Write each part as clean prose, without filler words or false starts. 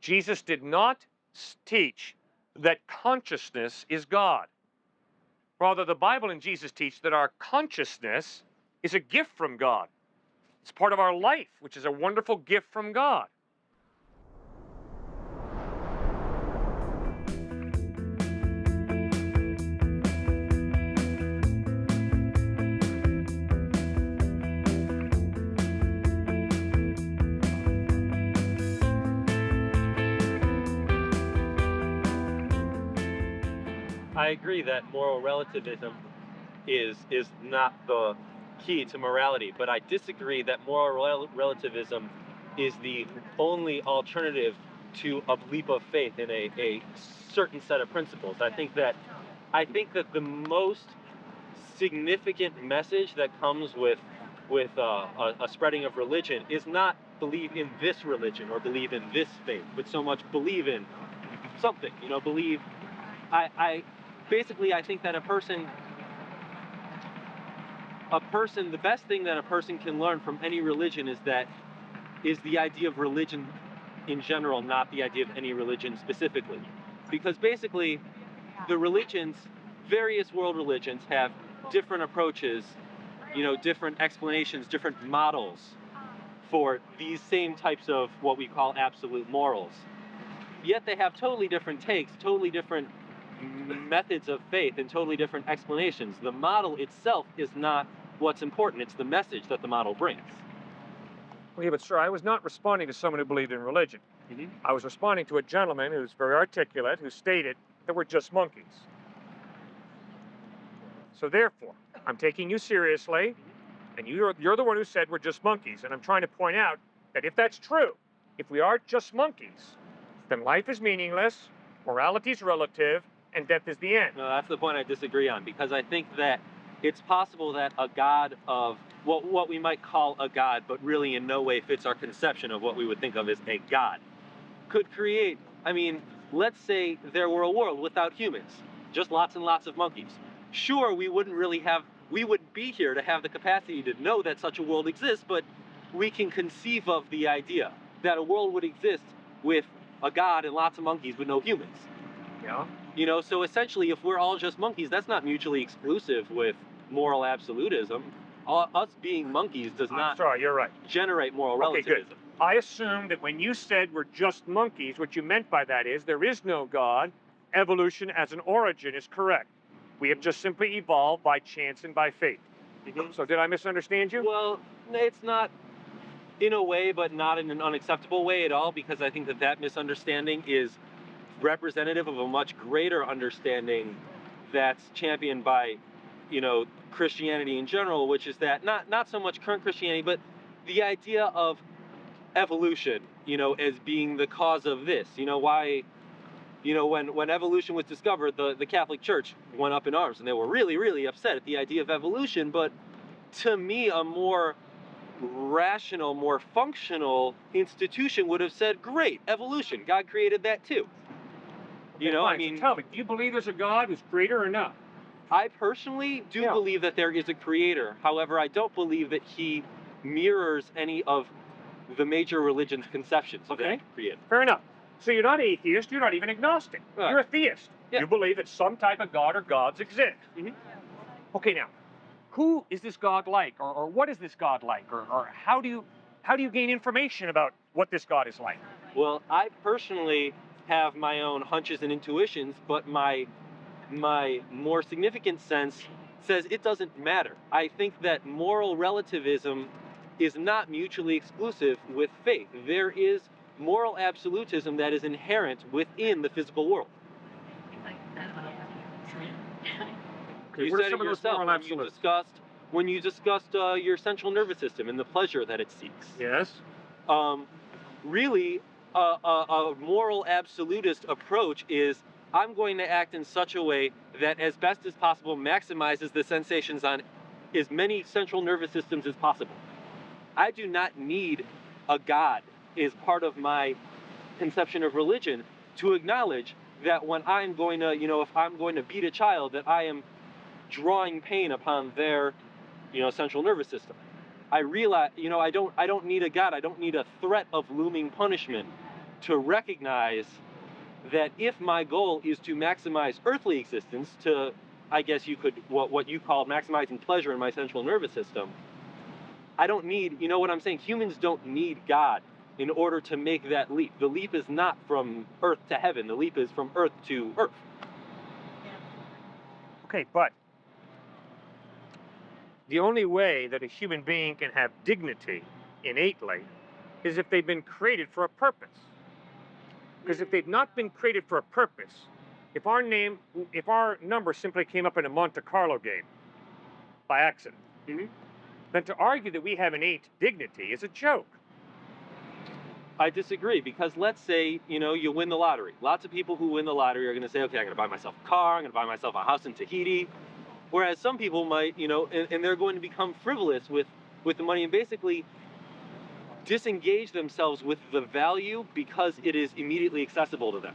Jesus did not teach that consciousness is God. Rather, the Bible and Jesus teach that our consciousness is a gift from God. It's part of our life, which is a wonderful gift from God. I agree that moral relativism is not the key to morality, but I disagree that moral relativism is the only alternative to a leap of faith in a certain set of principles. I think that the most significant message that comes with a spreading of religion is not believe in this religion or believe in this faith, but so much believe in something. Believe. I basically I think that a person, the best thing that a person can learn from any religion is the idea of religion in general, not the idea of any religion specifically. Because basically, the religions, various world religions, have different approaches, different explanations, different models for these same types of what we call absolute morals. Yet they have totally different takes, totally different methods of faith, and totally different explanations. The model itself is not what's important, it's the message that the model brings. Well, yeah, but sir, I was not responding to someone who believed in religion. Mm-hmm. I was responding to a gentleman who's very articulate, who stated that we're just monkeys. So therefore, I'm taking you seriously, and you're the one who said we're just monkeys, and I'm trying to point out that if that's true, if we are just monkeys, then life is meaningless, morality is relative, and death is the end. No, that's the point I disagree on, because I think that it's possible that a god of what we might call a god, but really in no way fits our conception of what we would think of as a god, could create, let's say there were a world without humans, just lots and lots of monkeys. Sure, we wouldn't be here to have the capacity to know that such a world exists, but we can conceive of the idea that a world would exist with a god and lots of monkeys with no humans. Yeah. So essentially, if we're all just monkeys, that's not mutually exclusive with moral absolutism. Us being monkeys does not you're right. generate moral relativism. Good. I assumed that when you said we're just monkeys, what you meant by that is there is no God. Evolution as an origin is correct. We have just simply evolved by chance and by fate. Mm-hmm. So did I misunderstand you? Well, it's not in a way, but not in an unacceptable way at all, because I think that misunderstanding is representative of a much greater understanding that's championed by, Christianity in general, which is that not so much current Christianity, but the idea of evolution, as being the cause of this. Why, when evolution was discovered, the Catholic Church went up in arms, and they were really, really upset at the idea of evolution. But to me, a more rational, more functional institution would have said, great, evolution, God created that too. So tell me, do you believe there's a God who's creator or not? I personally do believe that there is a creator. However, I don't believe that he mirrors any of the major religions' conceptions of that creator. Fair enough. So you're not atheist, you're not even agnostic. You're a theist. Yeah. You believe that some type of God or gods exist. Mm-hmm. Okay, now, who is this God like? Or what is this God like? Or how do you gain information about what this God is like? Well, I personally have my own hunches and intuitions, but my more significant sense says it doesn't matter. I think that moral relativism is not mutually exclusive with faith. There is moral absolutism that is inherent within the physical world. Okay, You what are said some it of those yourself moral absolutes? when you discussed your central nervous system and the pleasure that it seeks. Yes. Really, a moral absolutist approach is, I'm going to act in such a way that as best as possible maximizes the sensations on as many central nervous systems as possible. I do not need a God as part of my conception of religion to acknowledge that when I'm going to, if I'm going to beat a child, that I am drawing pain upon their, central nervous system. I realize, I don't need a God. I don't need a threat of looming punishment to recognize that if my goal is to maximize earthly existence, to, I guess you could, what you call maximizing pleasure in my central nervous system, I don't need, you know what I'm saying? Humans don't need God in order to make that leap. The leap is not from earth to heaven. The leap is from earth to earth. Okay, but the only way that a human being can have dignity innately is if they've been created for a purpose. Because if they've not been created for a purpose, if our number simply came up in a Monte Carlo game by accident, then to argue that we have innate dignity is a joke. I disagree, because let's say, you win the lottery. Lots of people who win the lottery are going to say, okay, I'm going to buy myself a car, I'm going to buy myself a house in Tahiti. Whereas some people might, and they're going to become frivolous with the money and basically disengage themselves with the value because it is immediately accessible to them.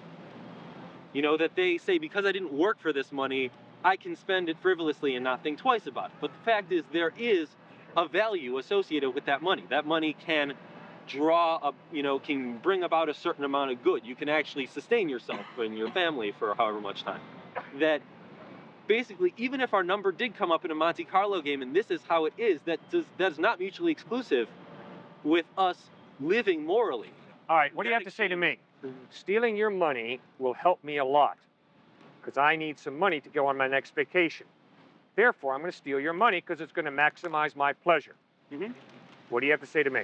That they say, because I didn't work for this money, I can spend it frivolously and not think twice about it. But the fact is, there is a value associated with that money. That money can can bring about a certain amount of good. You can actually sustain yourself and your family for however much time. That basically, even if our number did come up in a Monte Carlo game, and this is how it is, that's not mutually exclusive with us living morally. All right, what do you have to say to me? Stealing your money will help me a lot because I need some money to go on my next vacation. Therefore, I'm going to steal your money because it's going to maximize my pleasure. What do you have to say to me?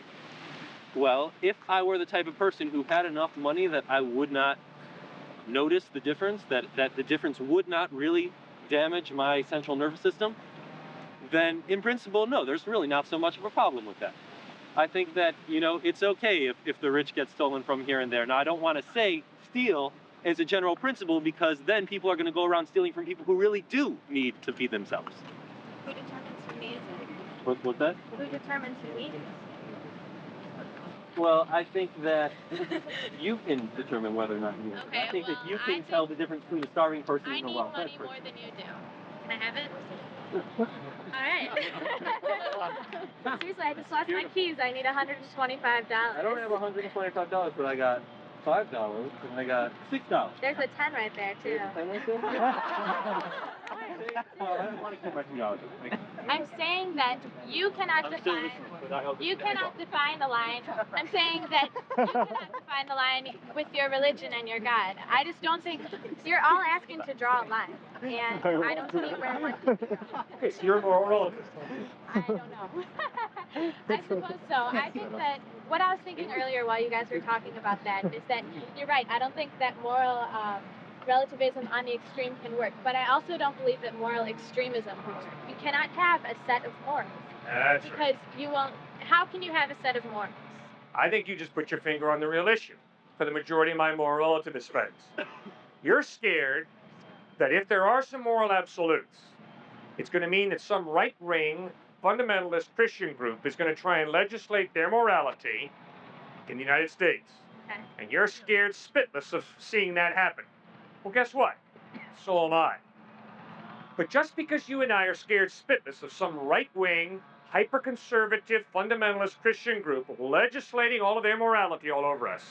Well, if I were the type of person who had enough money that I would not notice the difference, that the difference would not really damage my central nervous system, then in principle, no, there's really not so much of a problem with that. I think that, it's okay if the rich get stolen from here and there. Now, I don't want to say steal as a general principle, because then people are going to go around stealing from people who really do need to feed themselves. Who determines who needs it? What's that? Who determines who needs it? Well, I think that you can determine whether or not you need it. Okay, I think that you well, can tell the difference between a starving person I and a need well-fed money person. more than you do. Can I have it? All right. Seriously, I just lost my keys. I need $125. I don't have $125, but I got $5 and I got $6. There's a 10 right there, too. I don't want to keep my $2. I'm saying that you cannot define the line. I'm saying that you cannot define the line with your religion and your God. I just don't think you're all asking to draw a line, and I don't see where one can be drawn. Okay, so you're more relativist. I don't know. I suppose so. I think that what I was thinking earlier while you guys were talking about that is that you're right. I don't think that moral relativism on the extreme can work, but I also don't believe that moral extremism can work. You cannot have a set of morals. That's right. Because you won't. How can you have a set of morals? I think you just put your finger on the real issue for the majority of my moral relativist friends. You're scared that if there are some moral absolutes, it's going to mean that some right-wing fundamentalist Christian group is going to try and legislate their morality in the United States. Okay. And you're scared spitless of seeing that happen. Well, guess what? So am I. But just because you and I are scared spitless of some right-wing, hyper-conservative, fundamentalist Christian group legislating all of their morality all over us,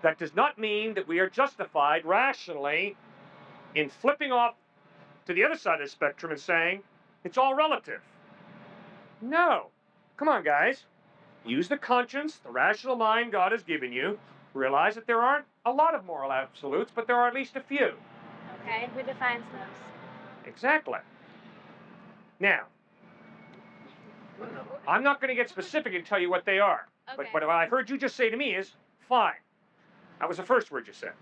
that does not mean that we are justified rationally in flipping off to the other side of the spectrum and saying, it's all relative. No. Come on, guys. Use the conscience, the rational mind God has given you. Realize that there aren't a lot of moral absolutes, but there are at least a few. Okay, who defines those? Exactly. Now, I'm not going to get specific and tell you what they are. Okay. But what I heard you just say to me is, fine. That was the first word you said.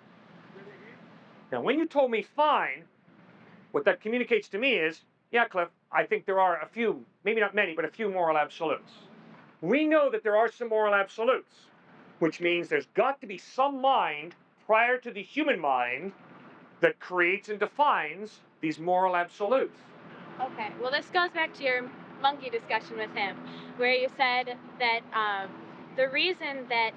Now, when you told me fine, what that communicates to me is, yeah, Cliff, I think there are a few, maybe not many, but a few moral absolutes. We know that there are some moral absolutes, which means there's got to be some mind prior to the human mind that creates and defines these moral absolutes. Okay, well, this goes back to your monkey discussion with him, where you said that the reason that,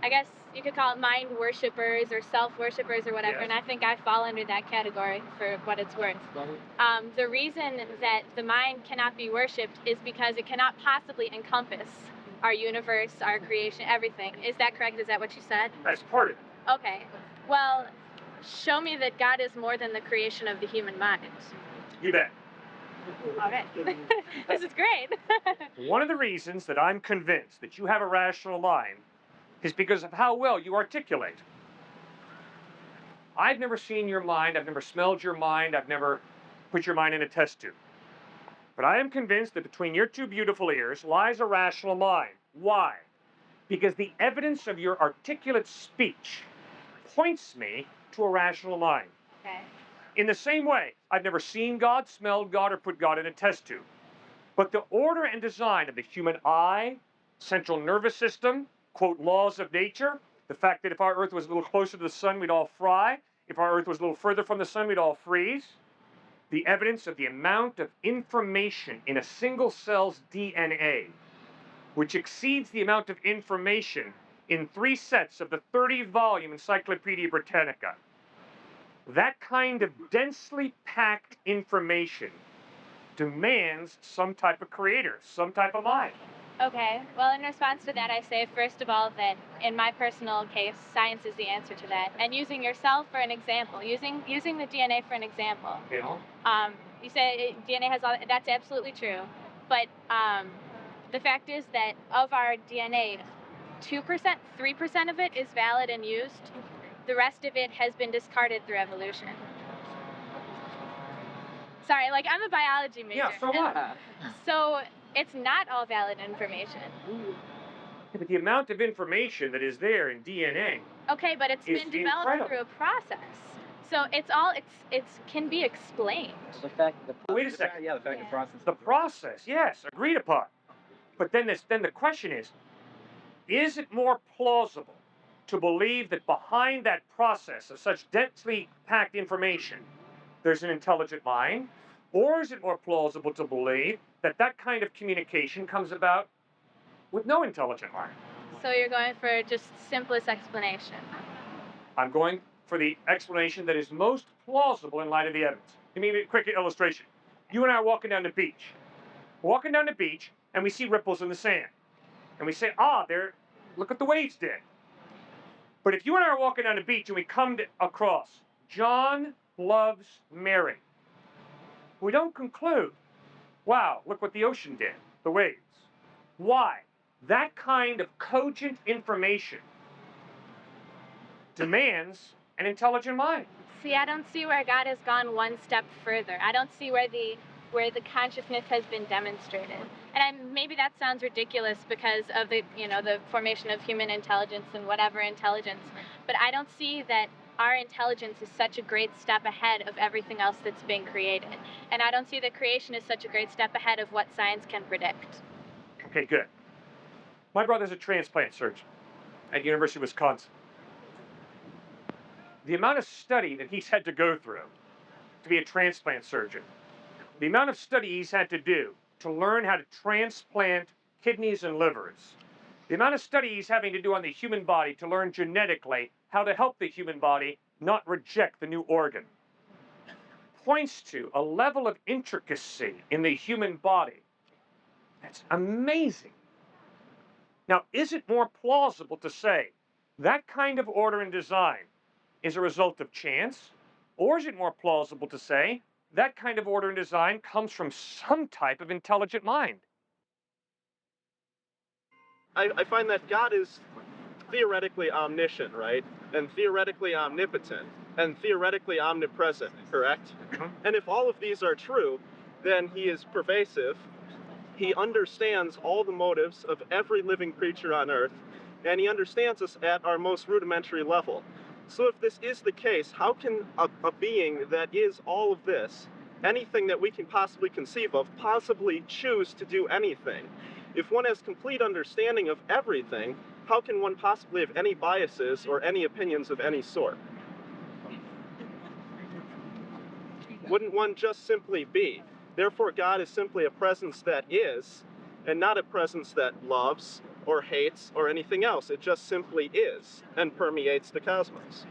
I guess you could call it mind worshippers or self-worshippers or whatever, Yes. and I think I fall under that category for what it's worth. The reason that the mind cannot be worshipped is because it cannot possibly encompass our universe, our creation, everything. Is that correct? Is that what you said? That's part of it. Okay. Well, show me that God is more than the creation of the human mind. You bet. All right. This is great. One of the reasons that I'm convinced that you have a rational mind is because of how well you articulate. I've never seen your mind, I've never smelled your mind, I've never put your mind in a test tube. But I am convinced that between your two beautiful ears lies a rational mind. Why? Because the evidence of your articulate speech points me to a rational mind. Okay. In the same way, I've never seen God, smelled God, or put God in a test tube. But the order and design of the human eye, central nervous system, quote, laws of nature, the fact that if our Earth was a little closer to the sun, we'd all fry. If our Earth was a little further from the sun, we'd all freeze. The evidence of the amount of information in a single cell's DNA, which exceeds the amount of information in 3 sets of the 30-volume Encyclopedia Britannica. That kind of densely packed information demands some type of creator, some type of mind. Okay. Well, in response to that, I say, first of all, that in my personal case, science is the answer to that. And using yourself for an example, using the DNA for an example. You know? You say DNA has all, that's absolutely true. But the fact is that of our DNA, 2%, 3% of it is valid and used. The rest of it has been discarded through evolution. Sorry, like I'm a biology major. Yeah, so what? So it's not all valid information. But the amount of information that is there in DNA. Okay, but it's It's been developed incredible. through a process. So it's can be explained. The fact, Wait a second. Yeah, the fact the process. The process, yes, agreed upon. But then the question is it more plausible to believe that behind that process of such densely packed information, there's an intelligent mind? Or is it more plausible to believe that that kind of communication comes about with no intelligent mind? So you're going for just simplest explanation. I'm going for the explanation that is most plausible in light of the evidence. Give me a quick illustration. You and I are walking down the beach. We're walking down the beach, and we see ripples in the sand. And we say, there, look what the waves did. But if you and I are walking down the beach and we come across, John loves Mary, we don't conclude, wow, look what the ocean did, the waves. Why? That kind of cogent information demands an intelligent mind. See, I don't see where God has gone one step further. I don't see where the consciousness has been demonstrated. And maybe that sounds ridiculous because of the formation of human intelligence and whatever intelligence. But I don't see that our intelligence is such a great step ahead of everything else that's being created. And I don't see that creation is such a great step ahead of what science can predict. Okay, good. My brother's a transplant surgeon at University of Wisconsin. The amount of study that he's had to go through to be a transplant surgeon, the amount of study he's had to do to learn how to transplant kidneys and livers, the amount of study he's having to do on the human body to learn genetically how to help the human body not reject the new organ, points to a level of intricacy in the human body that's amazing. Now, is it more plausible to say that kind of order and design is a result of chance? Or is it more plausible to say that kind of order and design comes from some type of intelligent mind? I find that God is theoretically omniscient, right? And theoretically omnipotent, and theoretically omnipresent, correct? And if all of these are true, then he is pervasive. He understands all the motives of every living creature on earth, and he understands us at our most rudimentary level. So if this is the case, how can a being that is all of this, anything that we can possibly conceive of, possibly choose to do anything? If one has complete understanding of everything, how can one possibly have any biases or any opinions of any sort? Wouldn't one just simply be? Therefore, God is simply a presence that is, and not a presence that loves or hates or anything else. It just simply is and permeates the cosmos.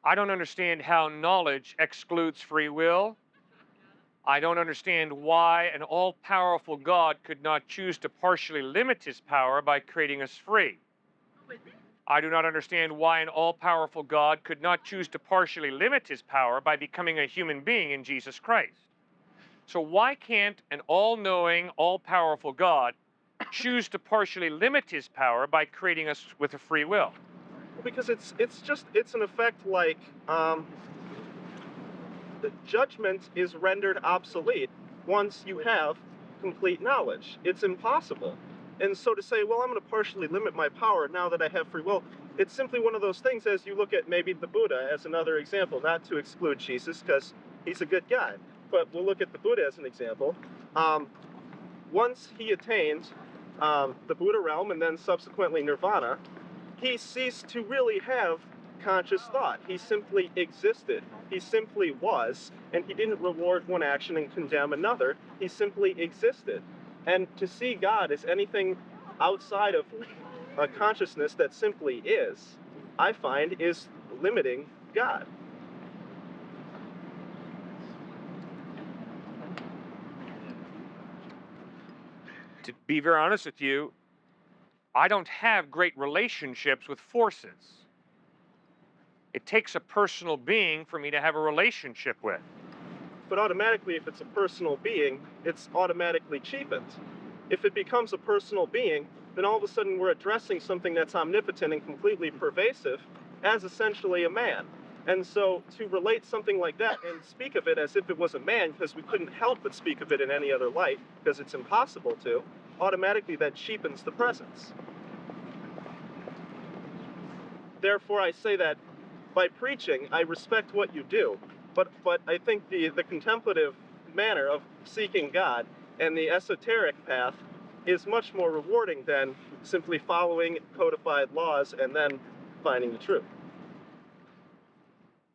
I don't understand how knowledge excludes free will. I don't understand why an all-powerful God could not choose to partially limit his power by creating us free. I do not understand why an all-powerful God could not choose to partially limit his power by becoming a human being in Jesus Christ. So why can't an all-knowing, all-powerful God choose to partially limit his power by creating us with a free will? Because it's an effect like the judgment is rendered obsolete once you have complete knowledge. It's impossible. And so to say, well, I'm going to partially limit my power now that I have free will, it's simply one of those things as you look at maybe the Buddha as another example, not to exclude Jesus because he's a good guy, but we'll look at the Buddha as an example. Once he attained the Buddha realm and then subsequently nirvana, he ceased to really have conscious thought. He simply existed. He simply was, and he didn't reward one action and condemn another. He simply existed. And to see God as anything outside of a consciousness that simply is, I find, is limiting God. To be very honest with you, I don't have great relationships with forces. It takes a personal being for me to have a relationship with. But automatically, if it's a personal being, it's automatically cheapened. If it becomes a personal being, then all of a sudden we're addressing something that's omnipotent and completely pervasive as essentially a man. And so to relate something like that and speak of it as if it was a man, because we couldn't help but speak of it in any other light, because it's impossible to, automatically that cheapens the presence. Therefore, I say that by preaching, I respect what you do, but I think the contemplative manner of seeking God and the esoteric path is much more rewarding than simply following codified laws and then finding the truth.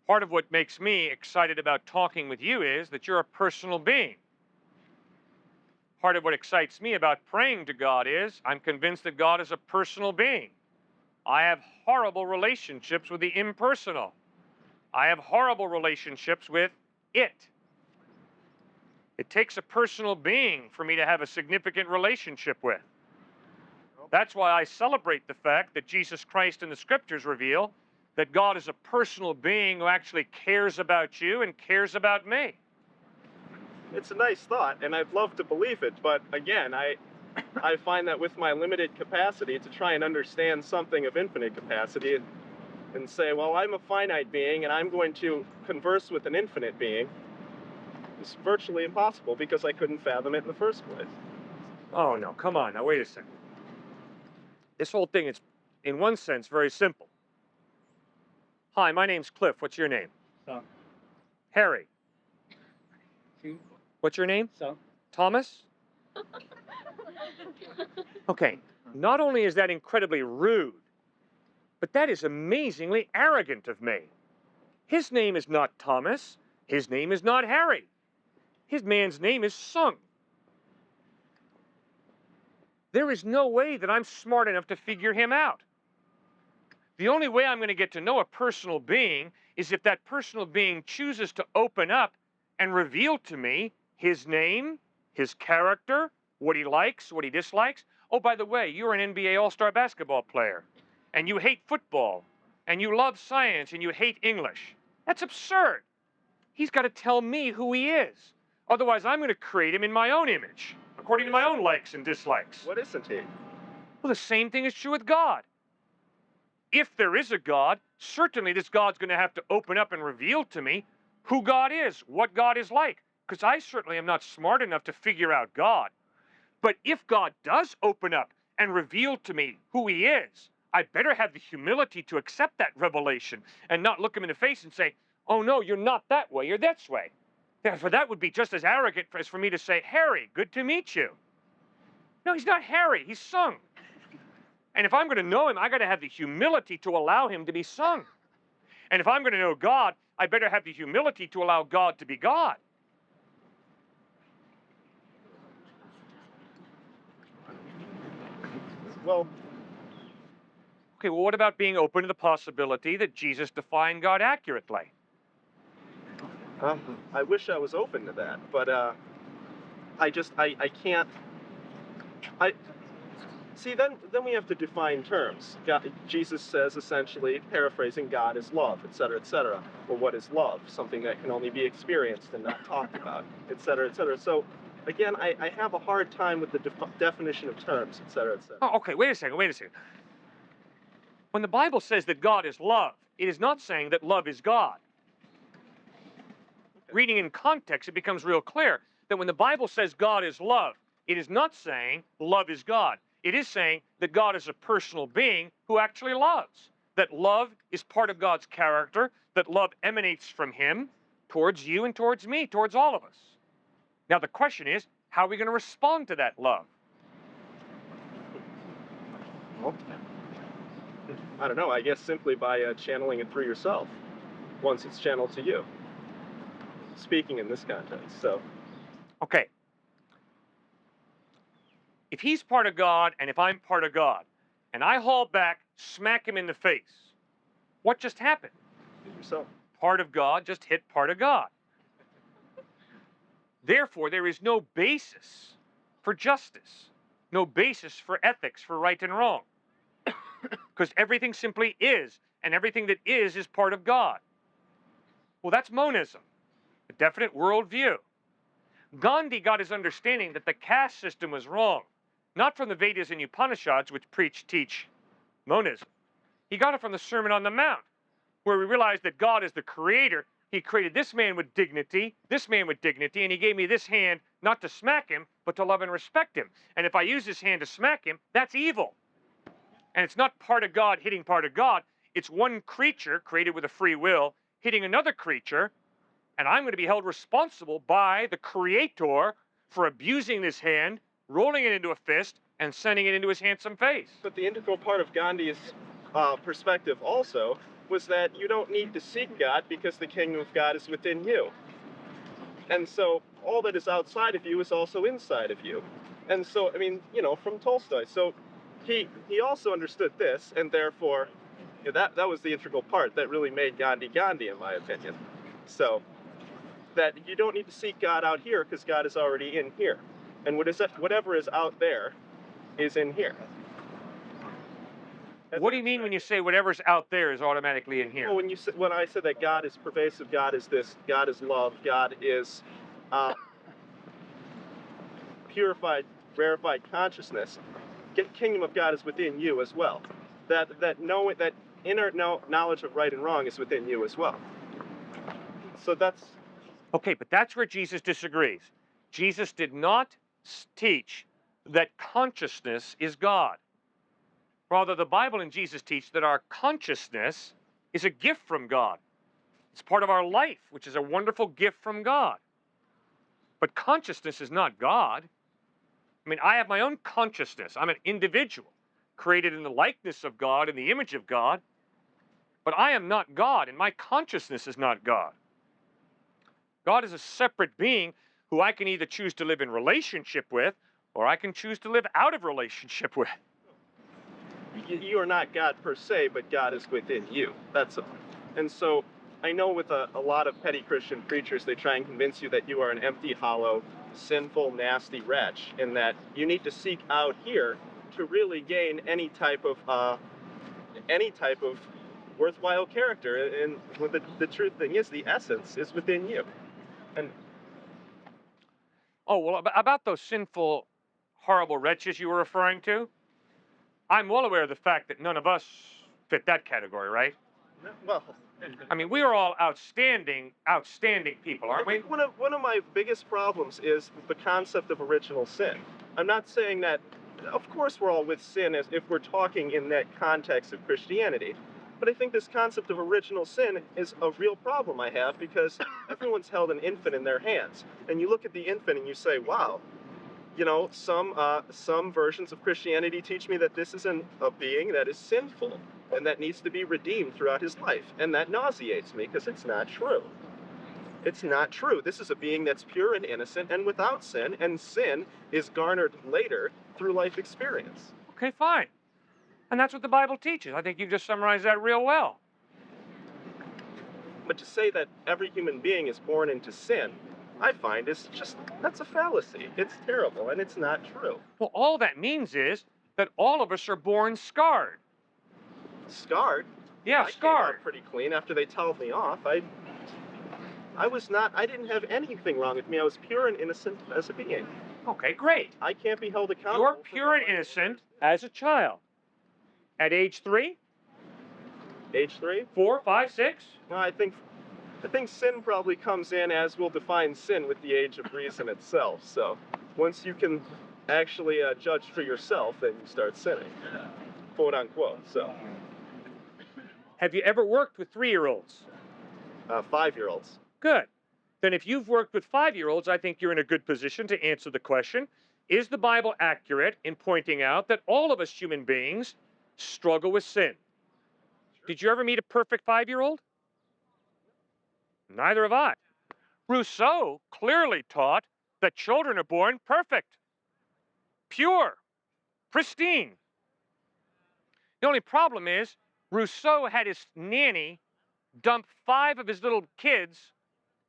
Part of what makes me excited about talking with you is that you're a personal being. Part of what excites me about praying to God is I'm convinced that God is a personal being. I have horrible relationships with the impersonal. I have horrible relationships with it. It takes a personal being for me to have a significant relationship with. That's why I celebrate the fact that Jesus Christ and the scriptures reveal that God is a personal being who actually cares about you and cares about me. It's a nice thought, and I'd love to believe it, but again, I find that with my limited capacity to try and understand something of infinite capacity and say, well, I'm a finite being and I'm going to converse with an infinite being, it's virtually impossible because I couldn't fathom it in the first place. Oh, no, come on, now wait a second. This whole thing is, in one sense, very simple. Hi, my name's Cliff. What's your name? Son. Harry. Two. What's your name? Son. Thomas? Okay, not only is that incredibly rude, but that is amazingly arrogant of me. His name is not Thomas. His name is not Harry. His man's name is Sung. There is no way that I'm smart enough to figure him out. The only way I'm going to get to know a personal being is if that personal being chooses to open up and reveal to me his name, his character, what he likes, what he dislikes. Oh, by the way, you're an NBA All-Star basketball player, and you hate football, and you love science, and you hate English. That's absurd. He's got to tell me who he is. Otherwise, I'm going to create him in my own image, according to my own likes and dislikes. What isn't he? Well, the same thing is true with God. If there is a God, certainly this God's going to have to open up and reveal to me who God is, what God is like, because I certainly am not smart enough to figure out God. But if God does open up and reveal to me who he is, I better have the humility to accept that revelation and not look him in the face and say, oh no, you're not that way, you're this way. For that would be just as arrogant as for me to say, Harry, good to meet you. No, he's not Harry, he's Sung. And if I'm going to know him, I got to have the humility to allow him to be Sung. And if I'm going to know God, I better have the humility to allow God to be God. Well, okay, well, what about being open to the possibility that Jesus defined God accurately? I wish I was open to that, but I can't. I see. Then we have to define terms. Jesus says essentially, paraphrasing, God is love, etc., etc. Well, what is love? Something that can only be experienced and not talked about, etc., etc. So again, I have a hard time with the definition of terms, etc., etc. Oh, okay, wait a second. When the Bible says that God is love, it is not saying that love is God. Reading in context, it becomes real clear that when the Bible says God is love, it is not saying love is God. It is saying that God is a personal being who actually loves, that love is part of God's character, that love emanates from him towards you and towards me, towards all of us. Now the question is, how are we going to respond to that love? Well, I don't know, I guess simply by channeling it through yourself, once it's channeled to you. Speaking in this context, so. Okay. If he's part of God and if I'm part of God, and I haul back, smack him in the face, what just happened? Yourself. Part of God just hit part of God. Therefore, there is no basis for justice, no basis for ethics, for right and wrong. Because everything simply is, and everything that is part of God. Well, that's monism, a definite worldview. Gandhi got his understanding that the caste system was wrong, not from the Vedas and Upanishads, which teach monism. He got it from the Sermon on the Mount, where we realized that God is the creator. He created this man with dignity, and he gave me this hand not to smack him, but to love and respect him. And if I use this hand to smack him, that's evil. And it's not part of God hitting part of God. It's one creature created with a free will hitting another creature, and I'm going to be held responsible by the creator for abusing this hand, rolling it into a fist, and sending it into his handsome face. But the integral part of Gandhi's perspective also was that you don't need to seek God because the kingdom of God is within you. And so all that is outside of you is also inside of you. And so, I mean, from Tolstoy. So he also understood this, and therefore, that was the integral part that really made Gandhi Gandhi, in my opinion. So that you don't need to seek God out here because God is already in here. And whatever is out there is in here. What do you mean when you say whatever's out there is automatically in here? Well, when I said that God is pervasive, God is this, God is love, God is purified, rarefied consciousness, kingdom of God is within you as well. That inner knowledge of right and wrong is within you as well. So that's... Okay, but that's where Jesus disagrees. Jesus did not teach that consciousness is God. Rather, the Bible and Jesus teach that our consciousness is a gift from God. It's part of our life, which is a wonderful gift from God. But consciousness is not God. I mean, I have my own consciousness. I'm an individual, created in the likeness of God, in the image of God. But I am not God, and my consciousness is not God. God is a separate being who I can either choose to live in relationship with, or I can choose to live out of relationship with. You are not God per se, but God is within you. That's all. And so I know with a lot of petty Christian preachers, they try and convince you that you are an empty, hollow, sinful, nasty wretch, and that you need to seek out here to really gain any type of worthwhile character. And the truth thing is, the essence is within you. And oh, well, about those sinful, horrible wretches you were referring to, I'm well aware of the fact that none of us fit that category, right? well, I mean, we are all outstanding people, aren't we? One of my biggest problems is the concept of original sin. I'm not saying that, of course we're all with sin as if we're talking in that context of Christianity, but I think this concept of original sin is a real problem I have because everyone's held an infant in their hands. And you look at the infant and you say, wow, some versions of Christianity teach me that this is a being that is sinful and that needs to be redeemed throughout his life. And that nauseates me because it's not true. It's not true. This is a being that's pure and innocent and without sin, and sin is garnered later through life experience. Okay, fine. And that's what the Bible teaches. I think you just summarized that real well. But to say that every human being is born into sin, I find is just, that's a fallacy. It's terrible, and it's not true. Well, all that means is that all of us are born scarred. Scarred? Yeah, I came scarred. out pretty clean after they told me off. I didn't have anything wrong with me. I was pure and innocent as a being. Okay, great. I can't be held accountable. You're pure and innocent as a child. At age 3, Age 3? 4, 5, 6? No, I think sin probably comes in as we'll define sin with the age of reason itself. So once you can actually judge for yourself, then you start sinning, quote unquote. So. Have you ever worked with 3-year-olds? 5-year-olds. Good. Then if you've worked with 5-year-olds, I think you're in a good position to answer the question, is the Bible accurate in pointing out that all of us human beings struggle with sin? Did you ever meet a perfect 5-year-old? Neither have I. Rousseau clearly taught that children are born perfect, pure, pristine. The only problem is Rousseau had his nanny dump 5 of his little kids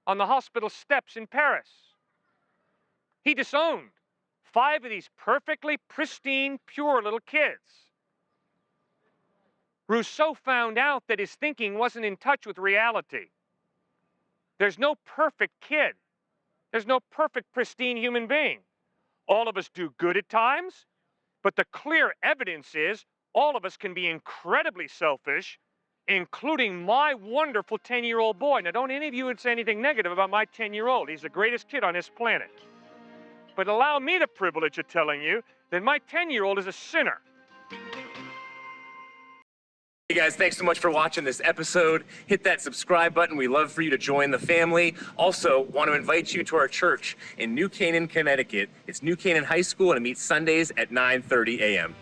on the hospital steps in Paris. He disowned 5 of these perfectly pristine, pure little kids. Rousseau found out that his thinking wasn't in touch with reality. There's no perfect kid. There's no perfect, pristine human being. All of us do good at times, but the clear evidence is all of us can be incredibly selfish, including my wonderful 10-year-old boy. Now, don't any of you would say anything negative about my 10-year-old. He's the greatest kid on this planet. But allow me the privilege of telling you that my 10-year-old is a sinner. Hey guys, thanks so much for watching this episode. Hit that subscribe button. We love for you to join the family. Also, want to invite you to our church in New Canaan, Connecticut. It's New Canaan High School, and it meets Sundays at 9:30 a.m.